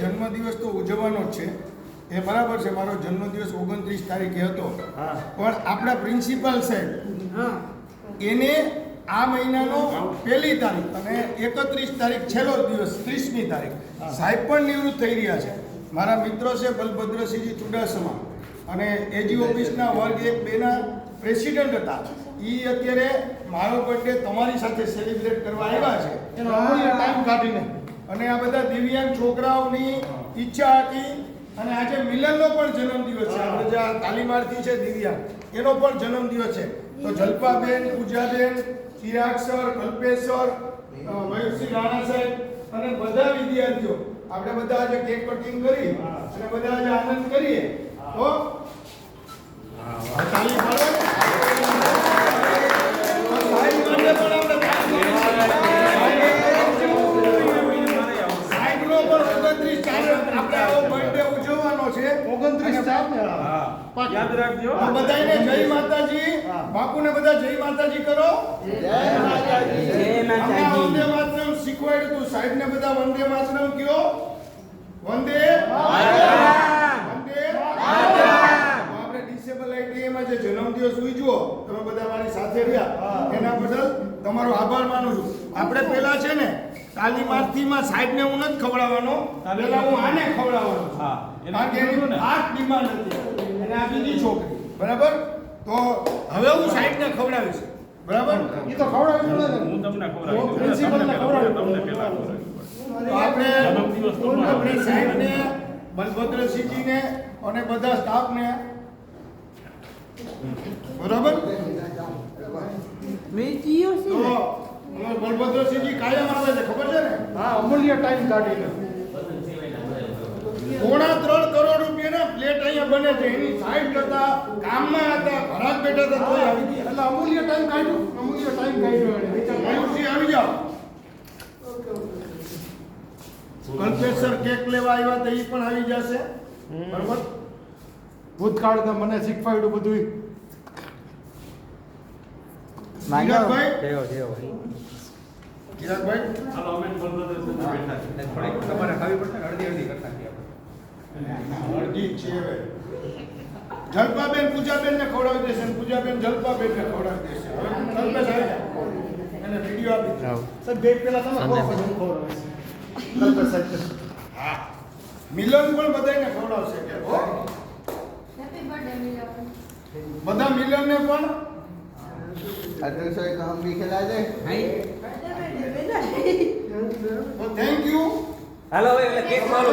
જન્મદિવસ તો ઉજવવાનો જ છે, એ બરાબર છે. મારો જન્મદિવસ 29 તારીખે હતો, પણ આપણા પ્રિન્સિપાલ સાહેબ એને આ મહિનાનો 1લી તારીખ અને 31 તારીખ છેલ્લો દિવસ 30મી તારીખ સાહેબ પણ નિવૃત્ત થઈ રહ્યા છે. મારા મિત્રો છે બલભદ્રસિંહજી ચુડાસમા અને એજી ઓફિસના વર્ગ 1-2 ના પ્રેસિડેન્ટ હતા. એ અત્યારે મારો બર્થડે તમારી સાથે સેલિબ્રેટ કરવા આવ્યા છે એનો અમૂલ્ય ટાઈમ કાઢીને. અને આ બધા દિવ્યાંગ છોકરાઓની ઈચ્છા હતી અને આજે મિલનનો પણ જન્મદિવસ છે. આપણે જે તાલીમાર્થી છે દિવ્યાંગ એનો પણ જન્મદિવસ છે. તો જલ્પાબેન, પૂજાબેન, ચિરાગ સર, કલ્પેશ સર, મયુરસિંહ રાણા સાહેબ અને બધા વિદ્યાર્થીઓ આપણે બધા આજે કેક કટિંગ કરી અને બધા આજે આનંદ કરીએ તો તાલી પાડો. યાદ રાખજો બધાને જય માતાજી. બાપુને બધા જય માતાજી કરો. જય માતાજી. જય માતાજી. વંદે માતરમ શીખવાડ્યું તું સાહેબને બધા વંદે માતરમ કયો. વંદે માતરમ. વંદે માતરમ. આપણે ડિસેબલ આઈટીએમાં જે જન્મદિવસ ઉજવો તમે બધા મારી સાથે રહ્યા એના બદલ તમારો આભાર માનું છું. આપણે પેલા છે ને તાલીમાર્થીમાં સાહેબને હું નથી ખવડાવવાનો, પેલા હું આને ખવડાવવાનો. કારણ કે એની ખાસ ડિમાન્ડ હતી અને આ બીજી છોકરી, બરાબર. તો હવે હું સાહેબને ખવડાવીશ, બરાબર. એ તો ખવડાવી હું તમને ખવડાવીશ. પ્રિન્સિપલને ખવડાવી. તમને પહેલા તો આપણે સાહેબને, બલભદ્રસિંહજીને અને બધા સ્ટાફને, બરાબર. તો બલભદ્રસિંહજી કાયમ આવે છે, ખબર છે ને? હા, અમૂલ્ય ટાઈમ કાઢીને 3.5 કરોડ રૂપિયાના પ્લેટ અહીંયા બને છે. એની સાઈડ કરતા કામમાં હતા, ઘરાક બેઠા હતા તોય આવી ગયા. એટલે અમૂલ્ય ટાઈમ કાઢ્યું. મયુરસિંહ આવી જાઓ. કલ્પેશ સર કેક લેવા આવ્યા તો એ પણ આવી જશે, બરાબર. ભૂતકાળમાં મને શીખવાડ્યું બધું. ચિરાગભાઈ, હાલો અમે બલભદ્ર બેઠા છે. થોડીક તમારે ખાવી પડશે ને, અડધી કરતા અડધી છે હવે. જલ્પાબેન પૂજાબેન ને ખવડાવી દેશે અને પૂજાબેન જલ્પાબેન ને ખવડાવી દેશે. હવે કલ્પેશ આવી જાય એને વિડીયો આપી દે. સર બે પેલા તમે ખવડાવીશ. કલ્પેશ સાહેબ હા, મિલન પણ બધાને ખવડાવશે કે હો. હેપી બર્થડે મિલન. બધા મિલનને પણ अदरक तो हम भी खिला दे. Thank you. હાલો હવે એટલે કેક મારો.